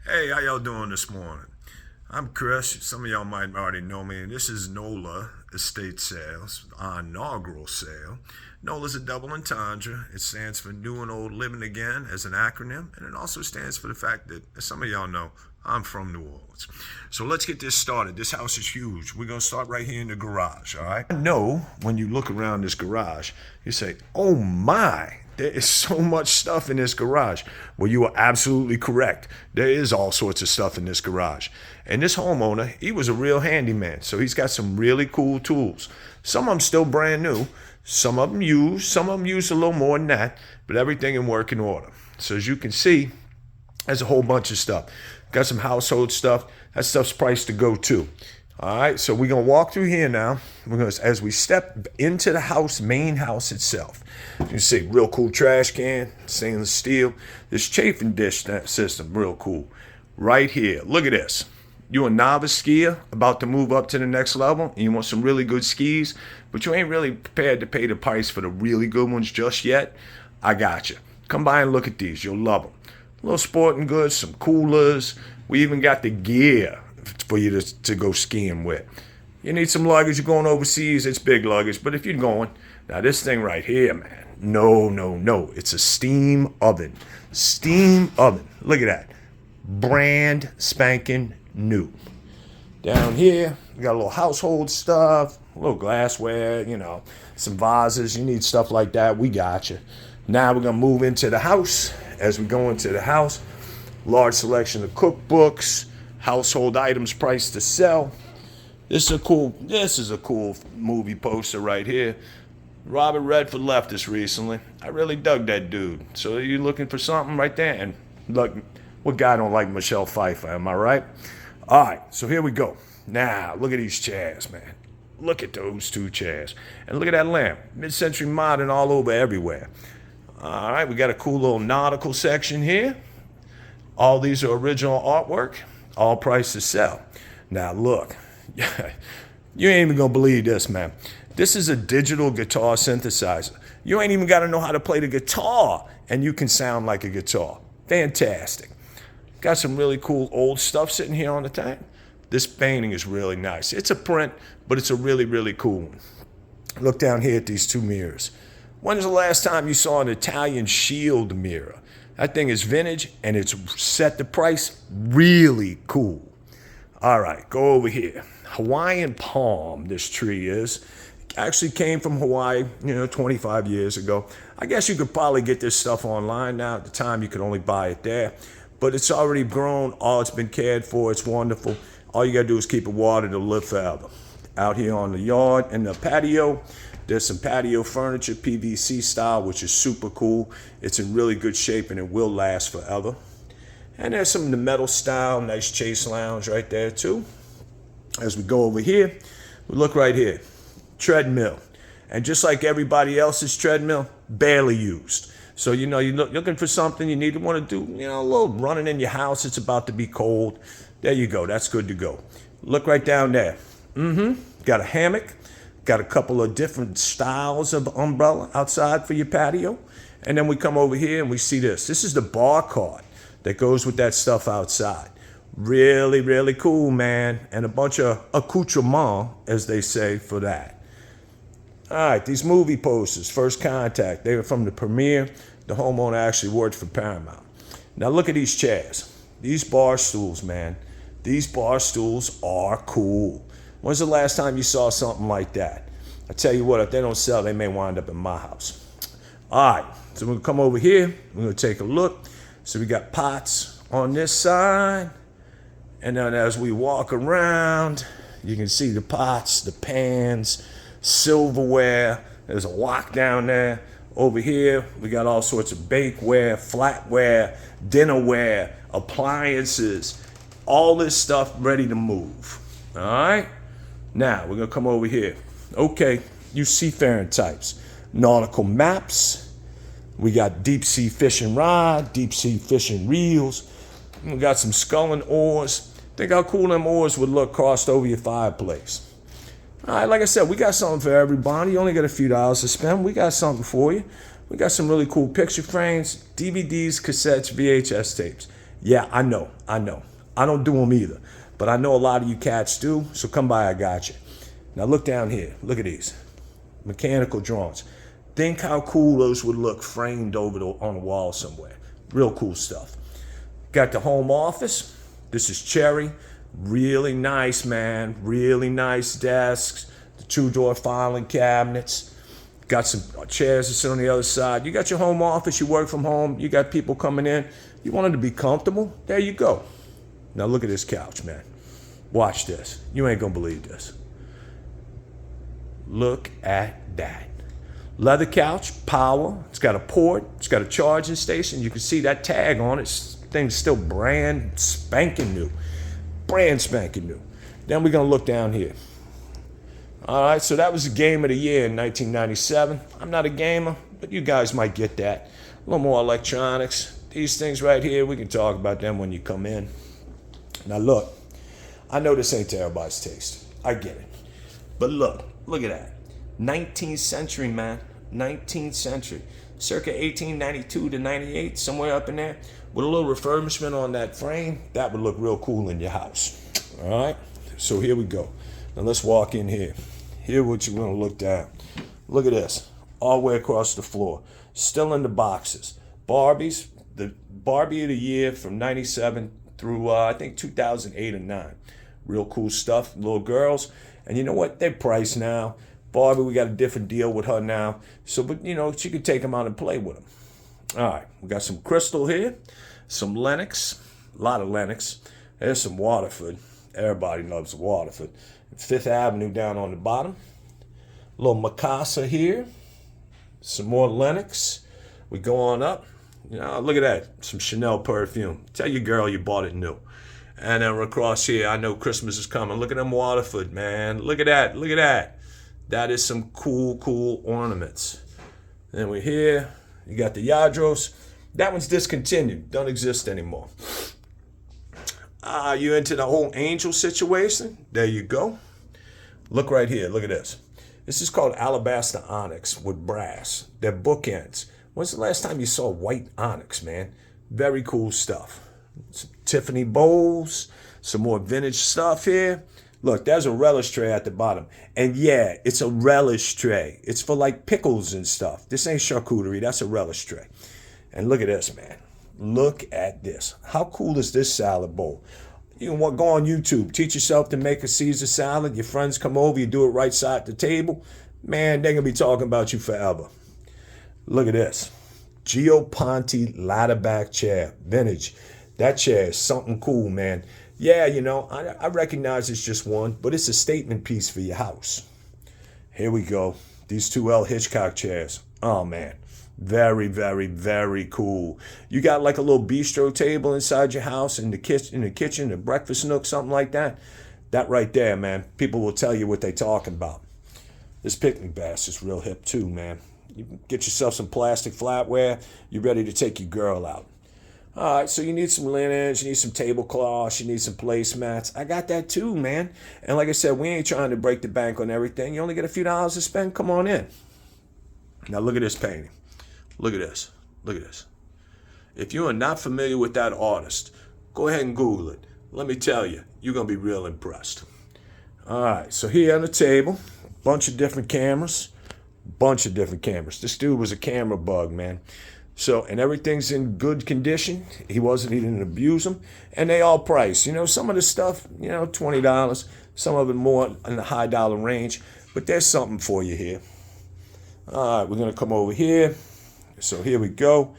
Hey, how y'all doing this morning? I'm Chris. Some of y'all might already know me. This is NOLA Estate Sales, our inaugural sale. NOLA's a double entendre. It stands for New and Old Living Again as an acronym, and it also stands for the fact that, as some of y'all know, I'm from New Orleans. So let's get this started. This house is huge. We're going to start right here in the garage, all right? I know when you look around this garage, you say, oh my, there is so much stuff in this garage. Well, you are absolutely correct. There is all sorts of stuff in this garage. And this homeowner, he was a real handyman. So he's got some really cool tools. Some of them still brand new. Some of them used. Some of them used a little more than that. But everything in working order. So as you can see, there's a whole bunch of stuff. Got some household stuff. That stuff's priced to go too. All right, so we're gonna walk through here now. We're gonna, as we step into the house, main house itself. You can see real cool trash can, stainless steel. This chafing dish system, real cool. Right here, look at this. You a novice skier about to move up to the next level, and you want some really good skis, but you ain't really prepared to pay the price for the really good ones just yet. I got you. Come by and look at these. You'll love them. A little sporting goods, some coolers. We even got the gear for you to go skiing with. You need some luggage. You're going overseas. It's big luggage. But if you're going, now this thing right here, man. No. It's a steam oven. Steam oven. Look at that. Brand spanking new. Down here, we got a little household stuff, a little glassware, some vases. You need stuff like that. We got you. Now we're going to move into the house. As we go into the house, large selection of cookbooks, household items priced to sell. This is a cool movie poster right here. Robert Redford left us recently. I really dug that dude. So you're looking for something right there? And look, what guy don't like Michelle Pfeiffer, am I right? All right, so here we go. Now, look at these chairs, man. Look at those two chairs. And look at that lamp. Mid-century modern all over everywhere. All right, we got a cool little nautical section here. All these are original artwork, all priced to sell. Now look, you ain't even gonna believe this, man. This is a digital guitar synthesizer. You ain't even gotta know how to play the guitar, and you can sound like a guitar. Fantastic. Got some really cool old stuff sitting here on the tank. This painting is really nice. It's a print, but it's a really, really cool one. Look down here at these two mirrors. When was the last time you saw an Italian shield mirror? That thing is vintage, and it's set the price really cool. All right, go over here. Hawaiian palm, this tree is. Actually came from Hawaii, 25 years ago. I guess you could probably get this stuff online now. At the time, you could only buy it there. But it's already grown. All it's been cared for. It's wonderful. All you got to do is keep it watered. It'll live forever. Out here on the yard and the patio, there's some patio furniture, PVC style, which is super cool. It's in really good shape and it will last forever. And there's some of the metal style, nice chase lounge right there too. As we go over here, we look right here, treadmill. And just like everybody else's treadmill, barely used. So, you're looking for something, you want to do, a little running in your house. It's about to be cold. There you go. That's good to go. Look right down there. Got a hammock. Got a couple of different styles of umbrella outside for your patio. And then we come over here and we see this. This is the bar cart that goes with that stuff outside. Really, really cool, man. And a bunch of accoutrement, as they say, for that. All right, these movie posters, First Contact. They were from the premiere. The homeowner actually worked for Paramount. Now look at these chairs. These bar stools, man. These bar stools are cool. When's the last time you saw something like that? I tell you what, if they don't sell, they may wind up in my house. All right, so we're gonna come over here. We're gonna take a look. So we got pots on this side. And then as we walk around, you can see the pots, the pans, silverware. There's a wok down there. Over here, we got all sorts of bakeware, flatware, dinnerware, appliances, all this stuff ready to move. All right? Now, we're going to come over here. Okay, you seafaring types. Nautical maps. We got deep sea fishing rod, deep sea fishing reels. We got some sculling oars. Think how cool them oars would look crossed over your fireplace. All right, like I said, we got something for everybody. You only got a few dollars to spend. We got something for you. We got some really cool picture frames, DVDs, cassettes, VHS tapes. Yeah, I know. I don't do them either. But I know a lot of you cats do, so come by, I got you. Now look down here. Look at these. Mechanical drawings. Think how cool those would look framed on a wall somewhere. Real cool stuff. Got the home office. This is cherry. Really nice, man. Really nice desks. The two-door filing cabinets. Got some chairs to sit on the other side. You got your home office. You work from home. You got people coming in. You want them to be comfortable? There you go. Now look at this couch, man. Watch this. You ain't gonna believe this. Look at that. Leather couch, power. It's got a port. It's got a charging station. You can see that tag on it. Thing's still brand spanking new. Brand spanking new. Then we're gonna look down here. All right, so that was the game of the year in 1997. I'm not a gamer, but you guys might get that. A little more electronics. These things right here, we can talk about them when you come in. Now look, I know this ain't to everybody's taste. I get it. But look at that. 19th century, man. 19th century. Circa 1892 to 98, somewhere up in there. With a little refurbishment on that frame, that would look real cool in your house. All right? So here we go. Now let's walk in here. Here what you're going to look down. Look at this. All the way across the floor. Still in the boxes. Barbies. The Barbie of the year from 97 through, I think, 2008 or 9. Real cool stuff. Little girls. And you know what? They're priced now. Barbie, we got a different deal with her now. So, but, you know, she could take them out and play with them. All right. We got some crystal here. Some Lenox. A lot of Lenox. There's some Waterford. Everybody loves Waterford. Fifth Avenue down on the bottom. A little Mikasa here. Some more Lenox. We go on up. You know, look at that. Some Chanel perfume. Tell your girl you bought it new. And then across here, I know Christmas is coming. Look at them Waterford, man. Look at that. Look at that. That is some cool ornaments. Then we're here. You got the Yadros. That one's discontinued. Don't exist anymore. You into the whole angel situation? There you go. Look right here. Look at this. This is called alabaster onyx with brass. They're bookends. When's the last time you saw white onyx, man? Very cool stuff. Some Tiffany bowls. Some more vintage stuff here. Look, there's a relish tray at the bottom. And yeah, it's a relish tray. It's for like pickles and stuff. This ain't charcuterie. That's a relish tray. And look at this, man. Look at this. How cool is this salad bowl? You can go on YouTube. Teach yourself to make a Caesar salad. Your friends come over. You do it right side the table. Man, they're going to be talking about you forever. Look at this. Gio Ponte ladder back chair. Vintage. That chair is something cool, man. Yeah, you know, I recognize it's just one, but it's a statement piece for your house. Here we go. These 2L Hitchcock chairs. Oh, man. Very, very, very cool. You got like a little bistro table inside your house, in the kitchen, a breakfast nook, something like that. That right there, man. People will tell you what they're talking about. This picnic basket is real hip too, man. You get yourself some plastic flatware. You're ready to take your girl out. All right, so you need some linens, you need some tablecloths, you need some placemats. I got that too, man. And like I said, we ain't trying to break the bank on everything. You only get a few dollars to spend. Come on in. Now look at this painting. Look at this. Look at this. If you are not familiar with that artist, go ahead and Google it. Let me tell you, you're going to be real impressed. All right, so here on the table, bunch of different cameras. This dude was a camera bug, man. So, and everything's in good condition. He didn't abuse them. And they all priced. You know, some of the stuff, you know, $20. Some of it more in the high dollar range. But there's something for you here. All right, we're going to come over here. So here we go.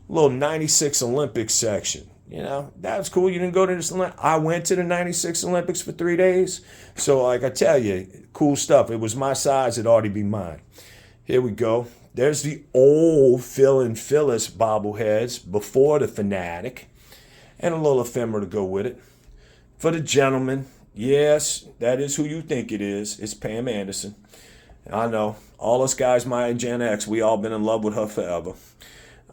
A little 96 Olympics section. You know, that was cool. You didn't go to this. I went to the 96 Olympics for 3 days. So like I tell you, cool stuff. It was my size. It'd already be mine. Here we go. There's the old Phil and Phyllis bobbleheads before the Fanatic. And a little ephemera to go with it. For the gentleman, yes, that is who you think it is. It's Pam Anderson. I know. All us guys, my Gen X, we all been in love with her forever.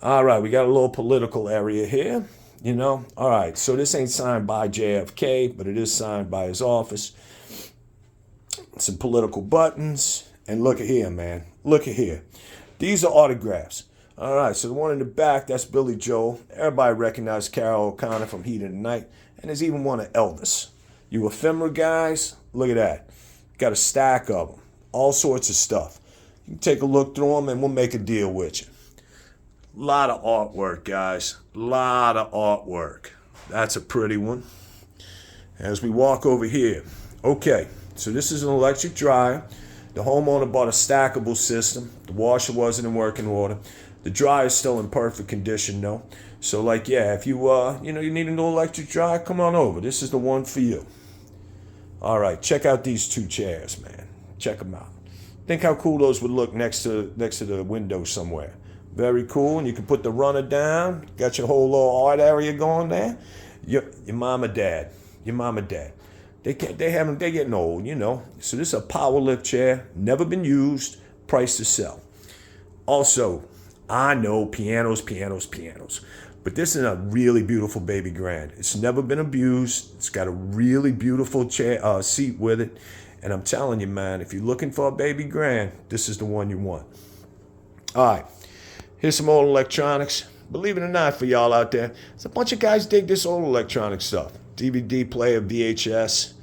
All right, we got a little political area here, you know. All right, so this ain't signed by JFK, but it is signed by his office. Some political buttons. And look at here, man. Look at here. These are autographs. All right, so the one in the back, that's Billy Joel. Everybody recognized Carol O'Connor from Heat of the Night. And there's even one of Elvis. You ephemera guys, look at that. Got a stack of them. All sorts of stuff. You can take a look through them and we'll make a deal with you. A lot of artwork, guys. A lot of artwork. That's a pretty one. As we walk over here. Okay, so this is an electric dryer. The homeowner bought a stackable system. The washer wasn't in working order. The dryer is still in perfect condition, though. So, like, yeah, if you need a new electric dryer, come on over. This is the one for you. All right, check out these two chairs, man. Check them out. Think how cool those would look next to the window somewhere. Very cool, and you can put the runner down. Got your whole little art area going there. Your mom and dad. They're getting old, you know. So this is a power lift chair, never been used, price to sell. Also, I know pianos, but this is a really beautiful baby grand. It's never been abused. It's got a really beautiful chair seat with it, and I'm telling you, man, if you're looking for a baby grand, this is the one you want. All right, here's some old electronics. Believe it or not, for y'all out there, there's a bunch of guys dig this old electronic stuff. DVD player, VHS.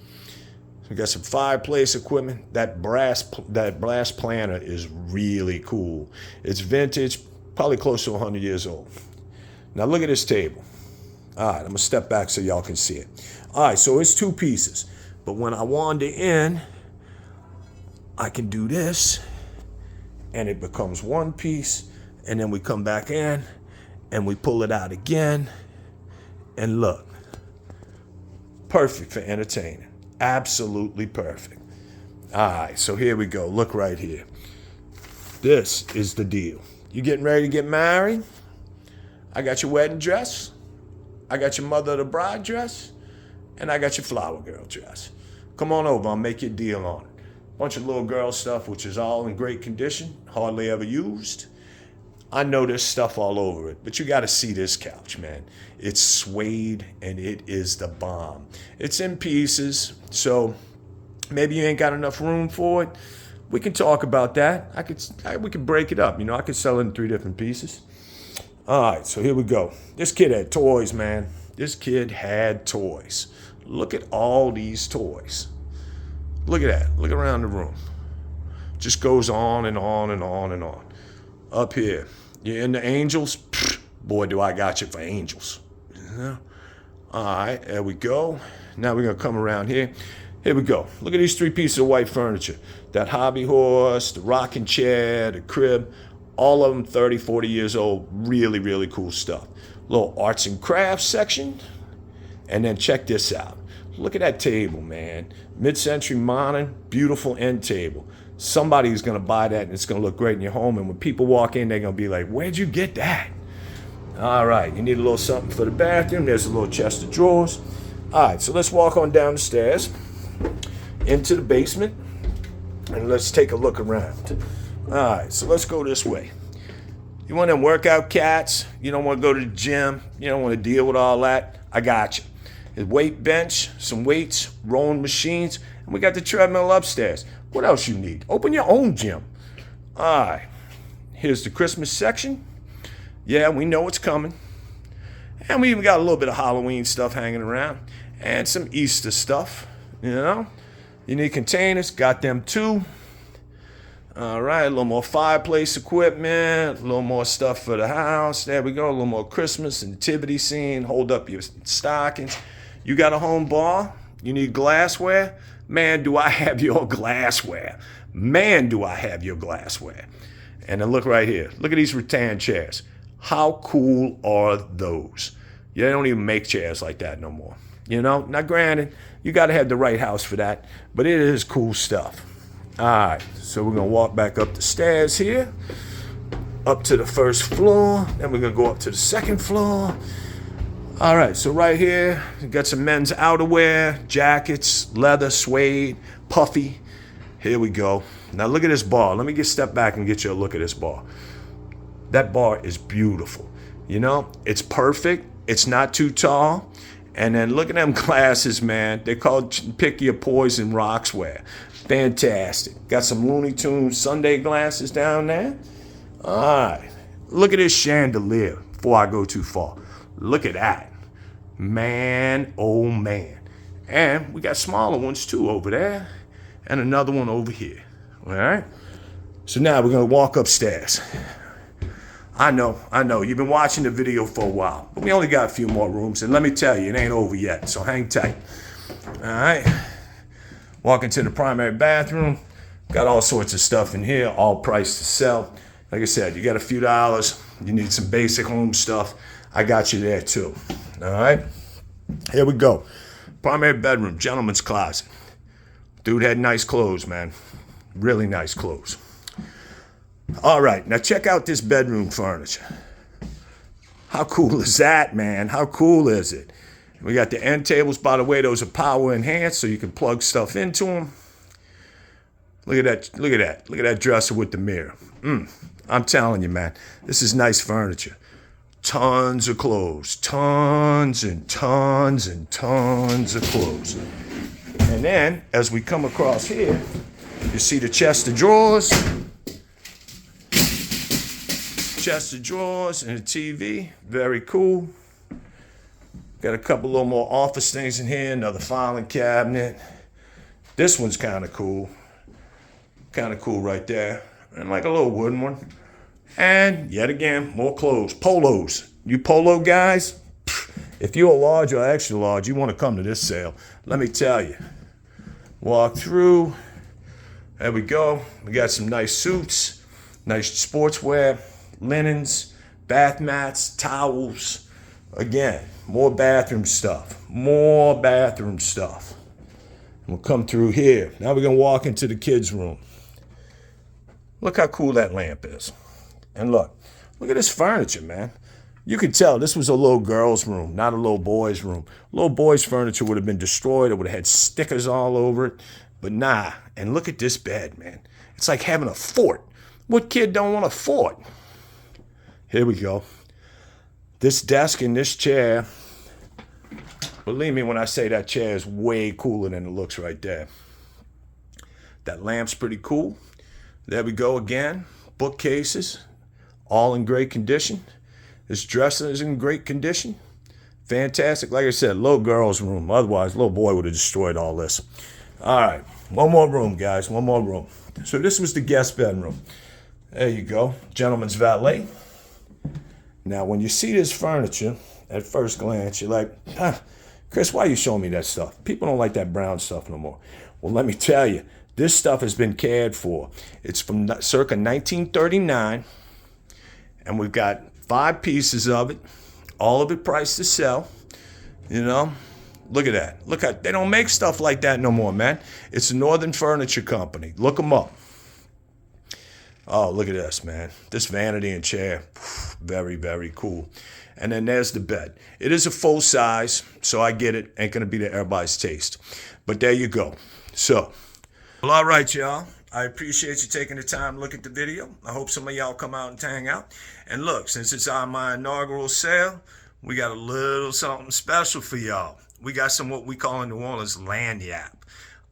We got some fireplace equipment. That brass planter is really cool. It's vintage, probably close to 100 years old. Now look at this table. All right, I'm gonna step back so y'all can see it. All right, so it's two pieces. But when I wander in, I can do this, and it becomes one piece, and then we come back in, and we pull it out again, and look. Perfect for entertaining. Absolutely perfect. All right, so here we go. Look right here. This is the deal. You getting ready to get married? I got your wedding dress. I got your mother of the bride dress. And I got your flower girl dress. Come on over. I'll make you a deal on it. Bunch of little girl stuff, which is all in great condition. Hardly ever used. I know there's stuff all over it, but you got to see this couch, man. It's suede, and it is the bomb. It's in pieces, so maybe you ain't got enough room for it. We can talk about that. We could break it up. You know, I could sell it in 3 different pieces. All right, so here we go. This kid had toys, man. This kid had toys. Look at all these toys. Look at that. Look around the room. Just goes on and on and on and on. Up here, you into angels? Pfft, boy, do I got you for angels. Yeah. All right, there we go. Now we're going to come around here. Here we go. Look at these 3 pieces of white furniture. That hobby horse, the rocking chair, the crib, all of them 30, 40 years old. Really, really cool stuff. Little arts and crafts section. And then check this out. Look at that table, man. Mid-century modern, beautiful end table. Somebody's going to buy that, and it's going to look great in your home. And when people walk in, they're going to be like, where'd you get that? All right, you need a little something for the bathroom. There's a little chest of drawers. All right, so let's walk on down the stairs into the basement, and let's take a look around. All right, so let's go this way. You want them workout cats? You don't want to go to the gym? You don't want to deal with all that? I got you. A weight bench, some weights, rowing machines, and we got the treadmill upstairs. What else you need? Open your own gym. All right. Here's the Christmas section. Yeah, we know it's coming. And we even got a little bit of Halloween stuff hanging around. And some Easter stuff, you know. You need containers, got them too. All right, a little more fireplace equipment, a little more stuff for the house. There we go, a little more Christmas and nativity scene. Hold up your stockings. You got a home bar? You need glassware? Man, do I have your glassware. Man, do I have your glassware. And then look right here. Look at these rattan chairs. How cool are those? Yeah, they don't even make chairs like that no more. You know, now granted, you got to have the right house for that, but it is cool stuff. All right, so we're going to walk back up the stairs here, up to the first floor. Then we're going to go up to the second floor. All right, so right here, we got some men's outerwear, jackets, leather, suede, puffy. Here we go. Now look at this bar. Let me step back and get you a look at this bar. That bar is beautiful. You know, it's perfect. It's not too tall. And then look at them glasses, man. They're called Pick Your Poison Roxwear. Fantastic. Got some Looney Tunes Sunday glasses down there. All right. Look at this chandelier before I go too far. Look at that. Man, oh man. And we got smaller ones too over there. And another one over here. All right? So now we're going to walk upstairs. I know. You've been watching the video for a while. But we only got a few more rooms. And let me tell you, it ain't over yet. So hang tight. All right? Walking to the primary bathroom. Got all sorts of stuff in here. All priced to sell. Like I said, you got a few dollars. You need some basic home stuff. I got you there too. All right? Here we go. Primary bedroom. Gentleman's closet. Dude had nice clothes, man. Really nice clothes. All right, now check out this bedroom furniture. How cool is that, man? How cool is it? We got the end tables. By the way, those are power enhanced, so you can plug stuff into them. Look at that. Look at that. Look at that dresser with the mirror. I'm telling you, man, this is nice furniture. Tons of clothes. Tons and tons and tons of clothes. And then, as we come across here, you see the chest of drawers. Chest of drawers and a TV. Very cool. Got a couple little more office things in here. Another filing cabinet. This one's kind of cool. Kind of cool right there. And like a little wooden one. And yet again, more clothes. Polos. You polo guys, if you're a large or extra large, you want to come to this sale. Let me tell you. Walk through. There we go. We got some nice suits. Nice sportswear. Linens, bath mats, towels. Again, more bathroom stuff. More bathroom stuff. We'll come through here. Now we're going to walk into the kids' room. Look how cool that lamp is. And look at this furniture, man. You could tell this was a little girl's room, not a little boy's room. Little boy's furniture would have been destroyed. It would have had stickers all over it. But nah. And look at this bed, man. It's like having a fort. What kid don't want a fort? Here we go. This desk and this chair, believe me when I say that chair is way cooler than it looks right there. That lamp's pretty cool. There we go again. Bookcases, all in great condition. This dresser is in great condition. Fantastic. Like I said, little girl's room. Otherwise, little boy would have destroyed all this. All right. One more room, guys. One more room. So this was the guest bedroom. There you go. Gentleman's valet. Now, when you see this furniture, at first glance, you're like, Chris, why are you showing me that stuff? People don't like that brown stuff no more. Well, let me tell you, this stuff has been cared for. It's from circa 1939, and we've got 5 pieces of it, all of it priced to sell. You know, look at that. Look at, they don't make stuff like that no more, man. It's a Northern Furniture Company. Look them up. Oh, look at this, man. This vanity and chair, very, very cool. And then there's the bed. It is a full size, so I get it. Ain't going to be to everybody's taste. But there you go. So, well, all right, y'all. I appreciate you taking the time to look at the video. I hope some of y'all come out and hang out. And look, since it's on my inaugural sale, we got a little something special for y'all. We got some what we call in New Orleans lagniappe.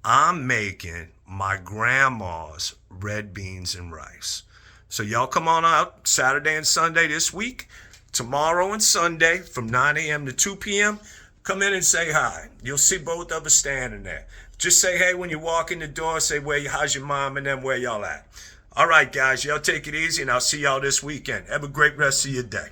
I'm making my grandma's red beans and rice. So y'all come on out Saturday and Sunday this week. Tomorrow and Sunday from 9 a.m. to 2 p.m. Come in and say hi. You'll see both of us standing there. Just say hey when you walk in the door. Say how's your mom and then where y'all at. All right, guys. Y'all take it easy and I'll see y'all this weekend. Have a great rest of your day.